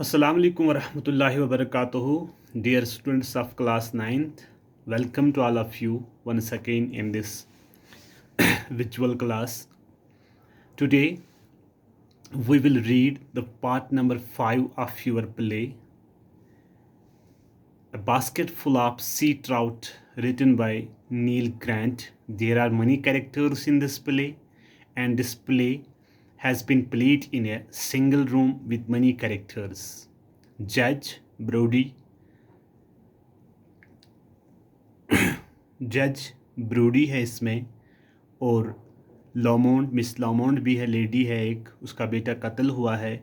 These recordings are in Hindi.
Assalamu alaikum warahmatullahi wabarakatuh. Dear students of class ninth, welcome to all of you once again in this visual class. Today we will read the part number 5 of your play, A Basket Full of Sea Trout, written by Neil Grant. There are many characters in this play, and this play has been played in a single room with many characters. Judge, Brody, जज ब्रूडी है इसमें, और लॉमोंड, मिस लॉमोंड भी है, लेडी है एक, उसका बेटा कत्ल हुआ है।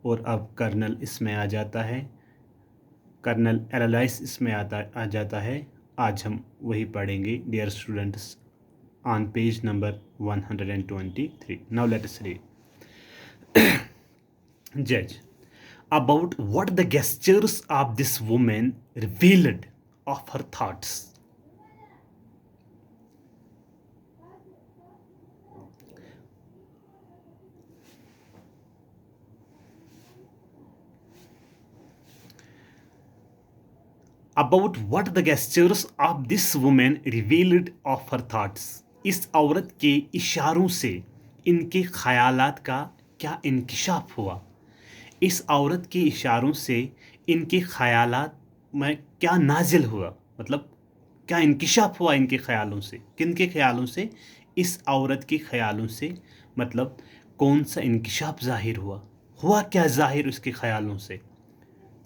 और अब कर्नल इसमें आ जाता है, कर्नल एनालाइस इसमें आ जाता है। आज हम वही पढ़ेंगे dear students on page number 123। Now let us read. जज, about what the gestures of this woman revealed of her thoughts. About what the gestures of this woman revealed of her thoughts. इस औरत के इशारों से इनके ख्यालात का क्या इंकिशाफ हुआ। इस औरत के इशारों से इनके ख्यालात में क्या नाजिल हुआ, मतलब क्या इंकिशाफ हुआ इनके ख्यालों से। किन के ख्यालों से? इस औरत के ख्यालों से, मतलब कौन सा इंकिशाफ ज़ाहिर हुआ क्या ज़ाहिर उसके ख्यालों से।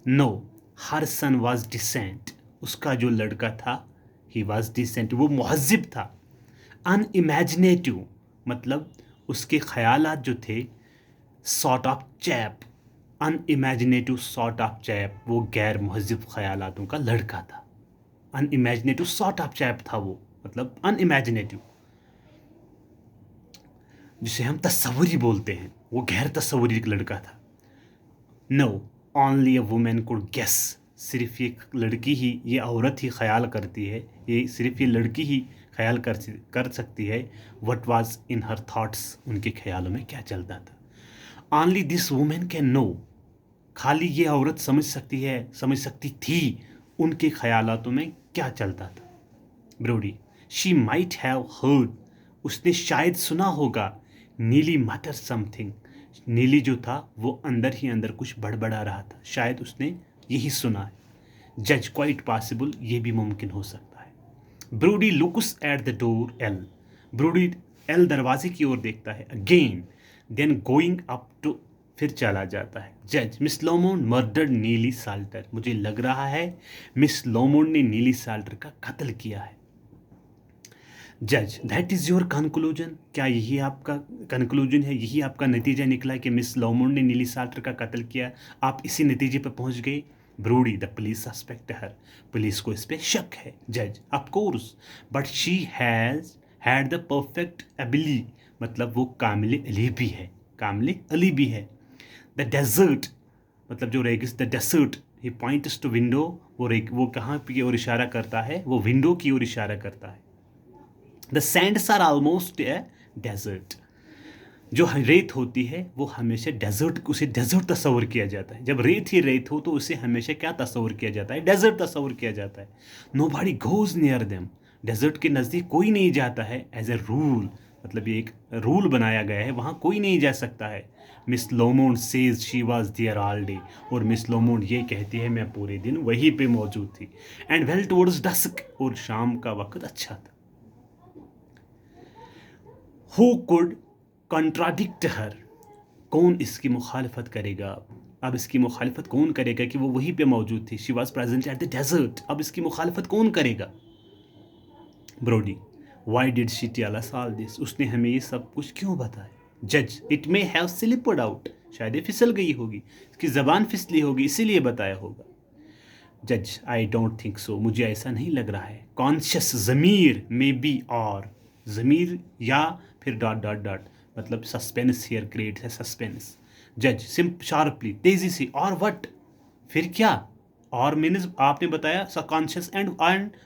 No, her son was decent, उसका जो लड़का था ही वाज डिसेंट, वो मुहज़्ज़िब था। अनइमेजिनेटिव, मतलब उसके ख्यालात जो थे sort of chap, unimaginative sort of chap, वो गैर मुहज़्ज़िब ख्यालातों का लड़का था। अनइमेजिनेटिव सॉर्ट ऑफ चैप था वो, मतलब अनइमेजिनेटिव, जिसे हम तस्वुरी बोलते हैं, वो गैर तस्वुरी एक लड़का था। No, only a women could guess, सिर्फ ये लड़की ही, ये औरत ही ख्याल करती है, ये सिर्फ ये लड़की ही ख्याल कर सकती है। What was in her thoughts, उनके ख्यालों में क्या चलता था। Only this women can know, खाली ये औरत समझ सकती थी उनके ख्यालातों में क्या चलता था। Brodie, she might have heard, उसने शायद सुना होगा। नीली मटर समथिंग, नीली जो था वो अंदर ही अंदर कुछ बड़बड़ा रहा था, शायद उसने यही सुना है। जज, क्वाइट पॉसिबल, ये भी मुमकिन हो सकता है। Brodie looks at the door L, Brodie L दरवाजे की ओर देखता है। Again, then going up to, फिर चला जाता है। जज, Miss Lomond murdered Neely Salter, मुझे लग रहा है मिस लोमोंड ने नीली साल्टर का कत्ल किया है। जज, दैट इज़ योर कंक्लूजन, क्या यही आपका कंक्लूजन है, यही आपका नतीजा निकला है कि मिस लोमोंड ने नीली साल्टर का कत्ल किया, आप इसी नतीजे पर पहुंच गए। Brodie, the police suspect her, police को इस पर शक है। जज, of course, but she has had the perfect ability, मतलब वो कामिल अलीबी है, कामिल अलीबी है। द डेजर्ट, मतलब जो रेगिस, the desert, he points to window, वो कहाँ की ओर इशारा करता है, वो विंडो की ओर इशारा करता है। The sands are almost a desert, जो रेत होती है वो हमेशा डेजर्ट, उसे डेजर्ट तस्वर किया जाता है। जब रेत ही रेत हो तो उसे हमेशा क्या तस्वर किया जाता है? डेजर्ट तस्वर किया जाता है। Nobody goes near them, desert के नज़दीक कोई नहीं जाता है। एज ए रूल, मतलब ये एक रूल बनाया गया है, वहाँ कोई नहीं जा सकता है। Miss Lomond says she was there all day, और मिस लोमोंड ये कहती है मैं पूरे दिन वहीं पे मौजूद थी। एंड वेल टुवर्ड्स डस्क, और शाम का वक्त अच्छा था। Who could contradict her, कौन इसकी मुखालफत करेगा? अब इसकी मुखालफत कौन करेगा कि वो वहीं पे मौजूद थी। She was present at the desert, अब इसकी मुखालफत कौन करेगा? Brody, why did she tell us all this, उसने हमें ये सब कुछ क्यों बताया? जज, it may have slipped out, शायद ये फिसल गई होगी, इसकी ज़बान फिसली होगी, इसीलिए बताया होगा। जज, आई डोंट थिंक सो, मुझे ऐसा नहीं लग रहा है। कॉन्शियस ज़मीर मे बी, और ज़मीर या फिर डॉट डॉट डॉट, मतलब सस्पेंस हियर क्रिएट है सस्पेंस। जज, सिंप शार्पली, तेजी से, और व्हाट, फिर क्या? और मीन्स आपने बताया कॉन्शियस एंड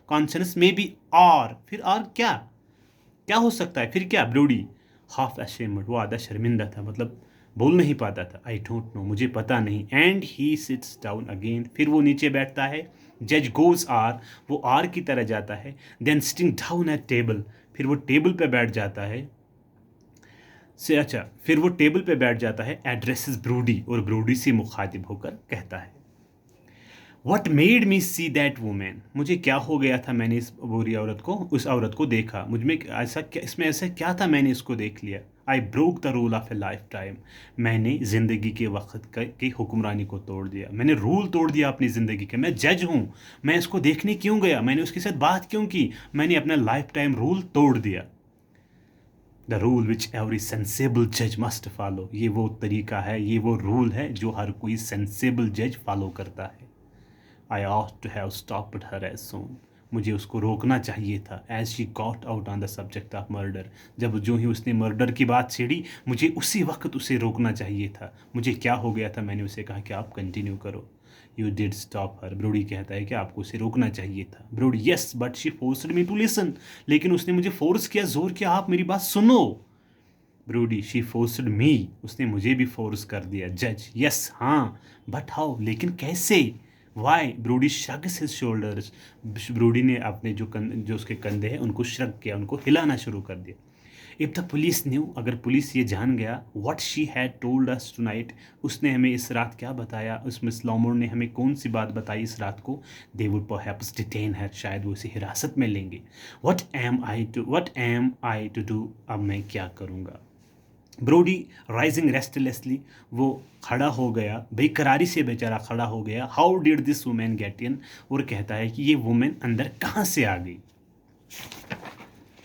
कॉन्शियस में भी, और फिर और क्या हो सकता है, फिर क्या? ब्रूडी, हाफ अशेम्ड, वो आधा शर्मिंदा था, मतलब बोल नहीं पाता था, आई डोंट नो, मुझे पता नहीं। And he sits down again, फिर वो नीचे बैठता है। जज गोज आर, वो आर की तरह जाता है। Then sitting down at table, फिर वो टेबल पे बैठ जाता है। से अच्छा, फिर वो टेबल पे बैठ जाता है। एड्रेसेस ब्रूडी, और ब्रूडी से मुखातिब होकर कहता है, what made me see that women, मुझे क्या हो गया था, मैंने इस बुरी औरत को, उस औरत को देखा, मुझ में ऐसा क्या, इसमें ऐसा क्या था, मैंने इसको देख लिया। I broke the rule of A life time, मैंने ज़िंदगी के वक्त की हुक्मरानी को तोड़ दिया, मैंने रूल तोड़ दिया अपनी ज़िंदगी के। मैं जज हूँ, मैं इसको देखने क्यों गया, मैंने उसके साथ बात क्यों की, मैंने अपना लाइफ टाइम रूल तोड़ दिया। The rule which every sensible जज मस्ट फॉलो, ये वो तरीका है, ये वो रूल है जो हर कोई सेंसेबल जज फॉलो करता है। I ought to have stopped her as soon, मुझे उसको रोकना चाहिए था। As she got out on the subject of murder, जब जो ही उसने मर्डर की बात छेड़ी, मुझे उसी वक्त उसे रोकना चाहिए था। मुझे क्या हो गया था, मैंने उसे कहा कि आप कंटिन्यू करो। You did stop her, Brodie कहता है कि आपको उसे रोकना चाहिए था। Brodie, yes but she forced me to listen, लेकिन उसने मुझे फोर्स किया, जोर किया, आप मेरी बात सुनो। ब्रोडी, she forced me, उसने मुझे भी फोर्स कर दिया। जज, yes हाँ, बट हाउ, लेकिन कैसे। Y, broody shrugs his shoulders, broody ने अपने जो उसके कंधे हैं उनको श्रग किया, उनको हिलाना शुरू कर दिया। इफ़ द पुलिस न्यू, अगर पुलिस ये जान गया, what she had told us tonight, उसने हमें इस रात क्या बताया, उस मिस लॉमोर ने हमें कौन सी बात बताई इस रात को, they would perhaps detain her, शायद वो उसे हिरासत में लेंगे। What am I to do, अब मैं क्या करूँगा। ब्रोडी राइजिंग रेस्टलेसली, वो खड़ा हो गया, बेकरारी से बेचारा खड़ा हो गया। How did this women get in, और कहता है कि ये वुमेन अंदर कहाँ से आ गई।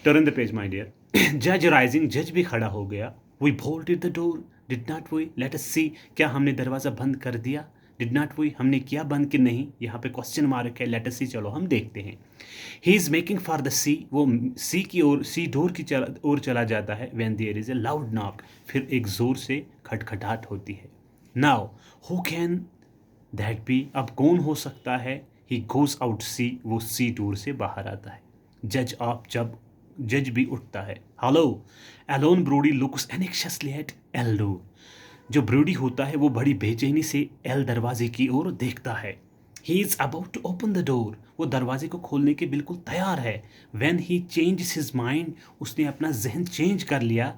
Turn the page my dear. जज राइजिंग, जज भी खड़ा हो गया। We bolted the door, did not we, let us see, क्या हमने दरवाज़ा बंद कर दिया। डिड नॉट वी, हमने किया बंद कि नहीं, यहाँ पे क्वेश्चन मार्क है। लेट अस सी, चलो हम देखते हैं। He is making for the C, वो सी की ओर, सी डोर की ओर चला जाता है। When there is a loud knock, फिर एक ज़ोर से खटखटाहट होती है। Now who can that be, अब कौन हो सकता है। ही गोज आउट सी, वो सी डोर से बाहर आता है। जज आप, जब जज भी उठता है। Hello alone, Brodie looks anxiously at L door, जो ब्रूडी होता है वो बड़ी बेचैनी से एल दरवाजे की ओर देखता है। He is about to open the door, वो दरवाजे को खोलने के बिल्कुल तैयार है। When he change his mind, उसने अपना जहन चेंज कर लिया।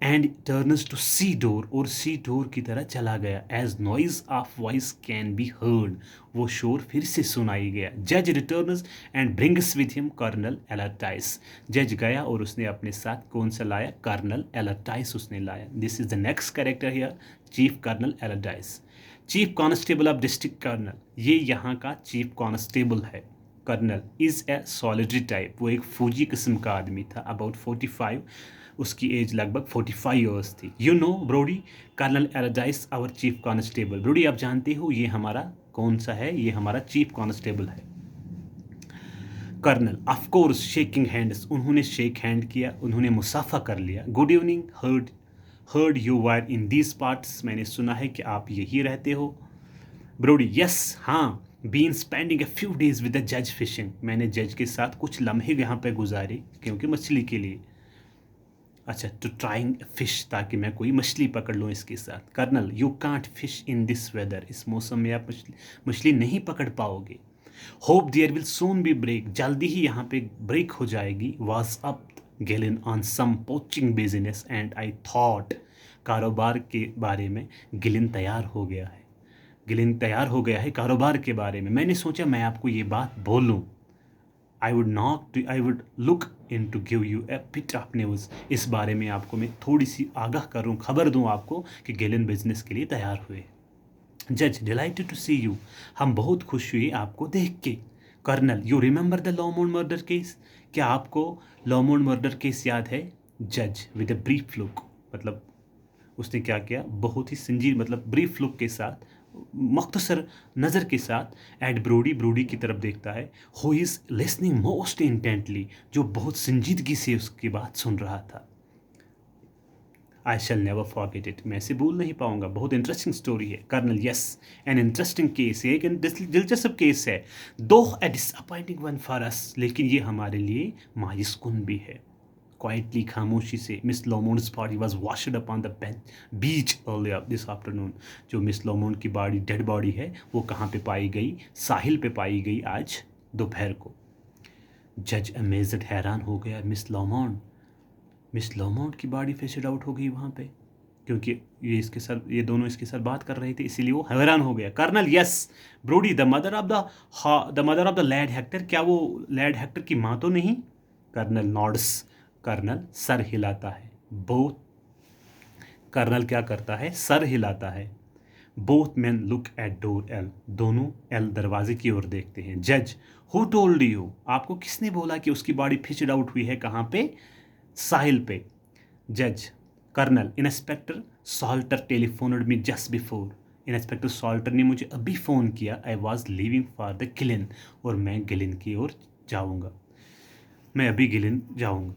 And turns to C door, और सी डोर की तरह चला गया। As noise of voice can be heard, वो शोर फिर से सुनाई गया। जज returns and brings with him Colonel Allardyce, जज गया और उसने अपने साथ कौन सा लाया, कर्नल एलर्टाइस उसने लाया। This is the next character here, chief Colonel Allardyce. Chief constable of district Colonel, ये यहाँ का चीफ कॉन्स्टेबल है। Colonel is a soldierly type, वो एक फौजी किस्म का आदमी था। अबाउट 45, उसकी एज लगभग 45 ईयर्स थी। You know Brodie, Colonel Allardyce our chief constable, Brodie आप जानते हो ये हमारा कौन सा है, ये हमारा चीफ कॉन्स्टेबल है। Colonel of course shaking hands, उन्होंने शेक हैंड किया, उन्होंने मुसाफा कर लिया। Good evening, heard you were in these parts, मैंने सुना है कि आप यही रहते हो। ब्रोडी, यस हाँ, been spending a few days with the जज फिशिंग, मैंने जज के साथ कुछ लम्हे यहाँ पे गुजारे, क्योंकि मछली के लिए। अच्छा, टू ट्राइंग फिश, ताकि मैं कोई मछली पकड़ लूँ इसके साथ। Colonel, you can't fish in this weather, इस मौसम में आप मछली नहीं पकड़ पाओगे। Hope there will soon be break, जल्दी ही यहाँ पे ब्रेक हो जाएगी। Was up Gillin on some poaching business and I thought, कारोबार के बारे में गिलिन तैयार हो गया है, गिलिन तैयार हो गया है कारोबार के बारे में। मैंने सोचा मैं आपको ये बात बोलूँ। I would look in to give you a bit of news, इस बारे में आपको मैं थोड़ी सी आगाह करूँ, खबर दूँ आपको कि गिलिन बिजनेस के लिए तैयार हुए। जज, डिलाइटेड टू सी यू, हम बहुत खुश हुए आपको देख के। Colonel, you remember the Lomond murder case, क्या आपको लॉमोन मर्डर केस याद है। जज विद अ ब्रीफ लुक, मतलब उसने क्या किया, बहुत ही संजीद, मतलब ब्रीफ लुक के साथ, मुख्तसर नज़र के साथ, एट ब्रोडी, ब्रोडी की तरफ देखता है। Who is listening most intently, जो बहुत संजीदगी से उसकी बात सुन रहा था। I shall never forget it, मैं इसे भूल नहीं पाऊंगा, बहुत इंटरेस्टिंग स्टोरी है। Colonel, yes an interesting case है, एक दिलचस्प केस है। Though a disappointing one for us, लेकिन ये हमारे लिए मायूस कुन भी है। क्वाइटली खामोशी से, Miss Lomond's body was washed up on the beach earlier this afternoon. जो मिस लोमोंड की बॉडी, डेड बॉडी है, वो कहाँ पे पाई गई? साहिल पे पाई गई आज दोपहर को। जज अमेज्ड, हैरान हो गया। मिस लोमोंड की बॉडी फिशड आउट हो गई वहाँ पे, क्योंकि ये दोनों इसके साथ बात कर रहे थे, इसीलिए वो हैरान हो गया। Colonel, yes Brodie, the mother of the lad Hector, क्या वो लैड हेक्टर की माँ तो नहीं? कर्नल नॉड्स, कर्नल सर हिलाता है। कर्नल क्या करता है? सर हिलाता है। Both man look at door L, दोनों एल दरवाजे की ओर देखते हैं। जज, हु टोल्ड यू, आपको किसने बोला कि उसकी बॉडी फिशड आउट हुई है? कहाँ पे? साहिल पे। जज, Colonel, Inspector Salter telephoned me just before, Inspector Salter ने मुझे अभी फ़ोन किया। I was leaving for the Gillin, और मैं गिलिन की ओर जाऊँगा, मैं अभी गिलिन जाऊँगा।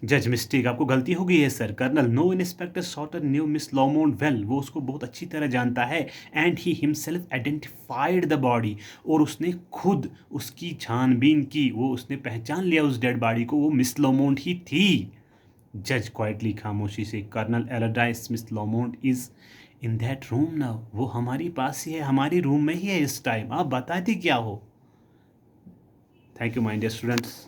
जज, मिस्टेक, आपको गलती हो गई है sir. Colonel, no, Inspector Salter knew Miss Lomond well, वो उसको बहुत अच्छी तरह जानता है। And he himself identified the body, और उसने खुद उसकी छानबीन की, वो उसने पहचान लिया उस डेड बॉडी को, वो मिस लोमोंड ही थी। जज क्वाइटली, खामोशी से, Colonel Allardyce Miss Lomond is in that room now, वो हमारी पास ही है, हमारी रूम में ही है इस टाइम, आप बताते क्या हो? Thank you my dear students.